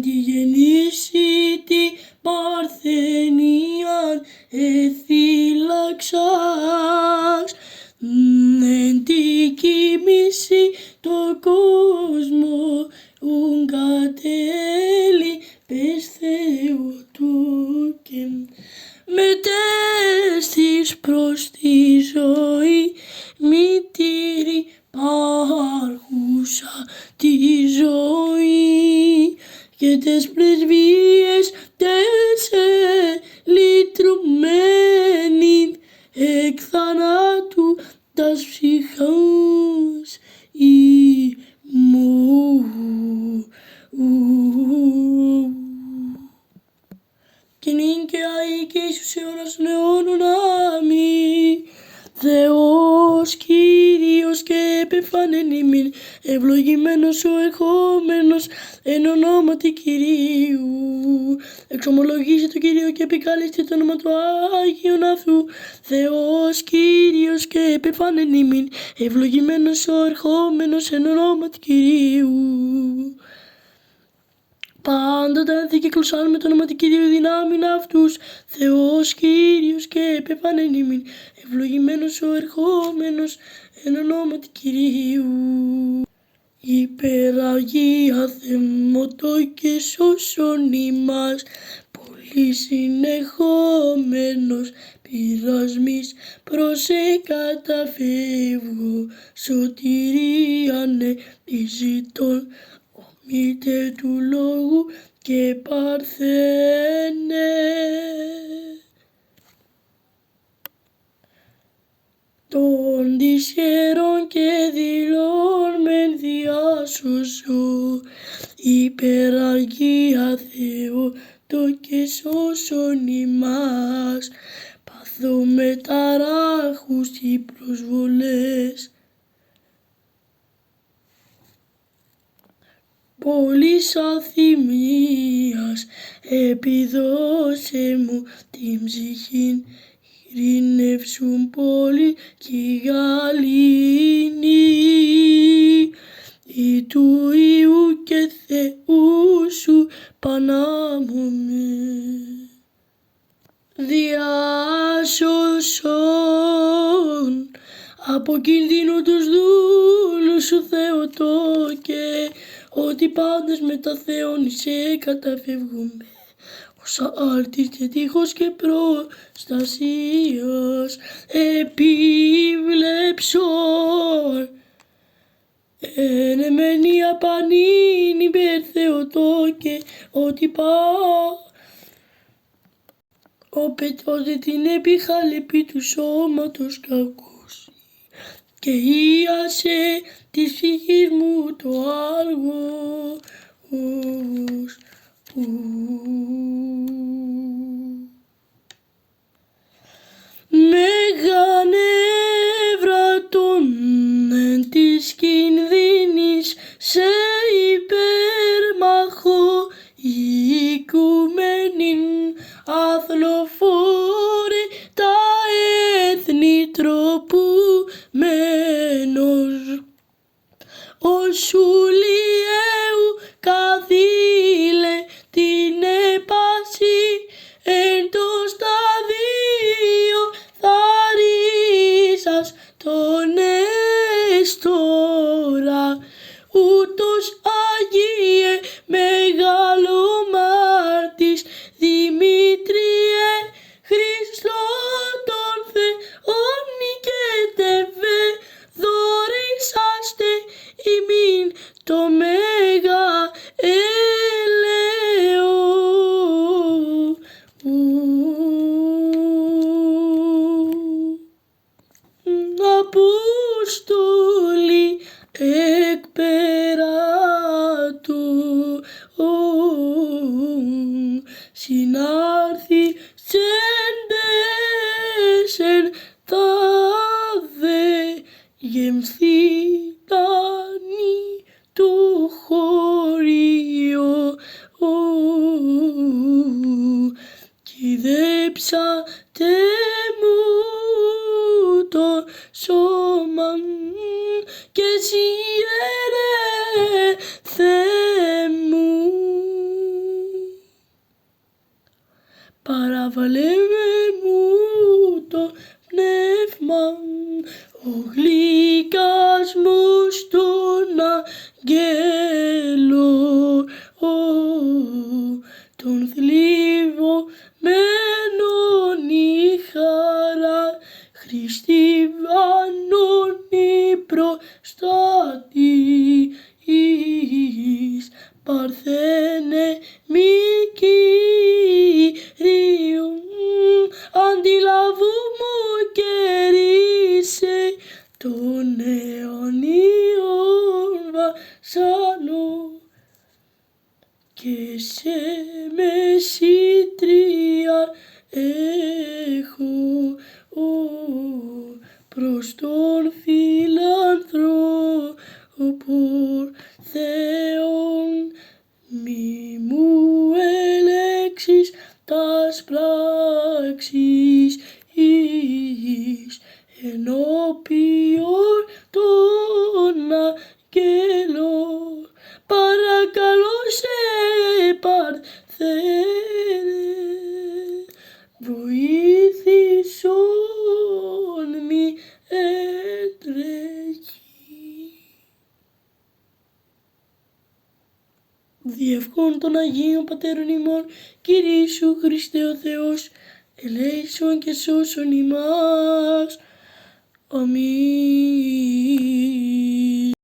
τη γεννήσει τη παρθενίαν εφύλαξας, εν τη κοιμήσει το κόσμο ουν κατέλει πες Θεοτού και μετέστης προς τη ζωή μητήρη πάρχουσα τη ζωή και τες πρεσβείες τες ελυτρωμένοι εκ θανάτου τας ψυχάς ημού. Και νυν και αεί και εις τους αιώνας των αιώνων. Αμήν. Θεός Κύριος και επεφάνεν ημίν, ευλογημένος ο ερχόμενος εν ονόματι Κυρίου. Εξομολογήστε το Κύριο και επικάλεστε το όνομα του Άγιον αυτού. Θεός Κύριος και επεφάνεν ημίν, ευλογημένος ο ερχόμενος εν ονόματι Κυρίου. Πάντοτε ανθικυκλωσάν με το όνομα του Κυρίου δυνάμειν αυτούς. Θεός Κύριος και επεφάνεν ημίν, ευλογημένος ο ερχόμενος εν ονόματι Κυρίου. Υπεραγία Θεμότο και σώσον ημάς, πολύ συνεχόμενος πειρασμής προσεκαταφεύγω, σωτηρίαν επιζητών ομήτε του λόγου και παρθένε. Των δυσχερών και δηλών μεν διάσωσο, υπεραγία Θεό το και σώσον ημάς, παθώ με ταράχους οι προσβολές. Πολύς αθυμίας επιδώσε μου την ψυχήν, ειρήνευσουν πόλη κι γαλήνη, ή του Υιού και Θεού σου Πανάμωμε. Διάσωσον από κινδύνου τους δούλους σου Θεοτό και ότι πάντες με τα Θεόν σε καταφεύγουμε, ως άρτης και τείχος και προστασίας επίβλεψον. Εν εμένη απανήν υπέρ Θεοτό και ότι ο πετώστε την επιχαλεπή του σώματος κακούς και ίασε της ψυχής μου το άργος. Μεγανεύρατον εν της κινδύνης σε υπερμαχώ, οικουμένην αθλοφόρη τα έθνη τροπουμένος, ως Σουλιέου καθήλε την Παρθένε μη Κύριον, αντιλαβού μου κερίσε τον αιωνίων βασανό και σε μεσήτρια έχω προς τον φιλανθρώπων Θεόν. Μη μου ελέξεις τας πράξεις ενώπιον των αγγέλων. Παρακαλώ σε Παρθένε, βοήθησον μη έτρεχει. Διευχών των Αγίων Πατέρων ημών, Κύριε Ιησού Χριστέ ο Θεός, ελέησον και σώσον ημάς. Αμήν.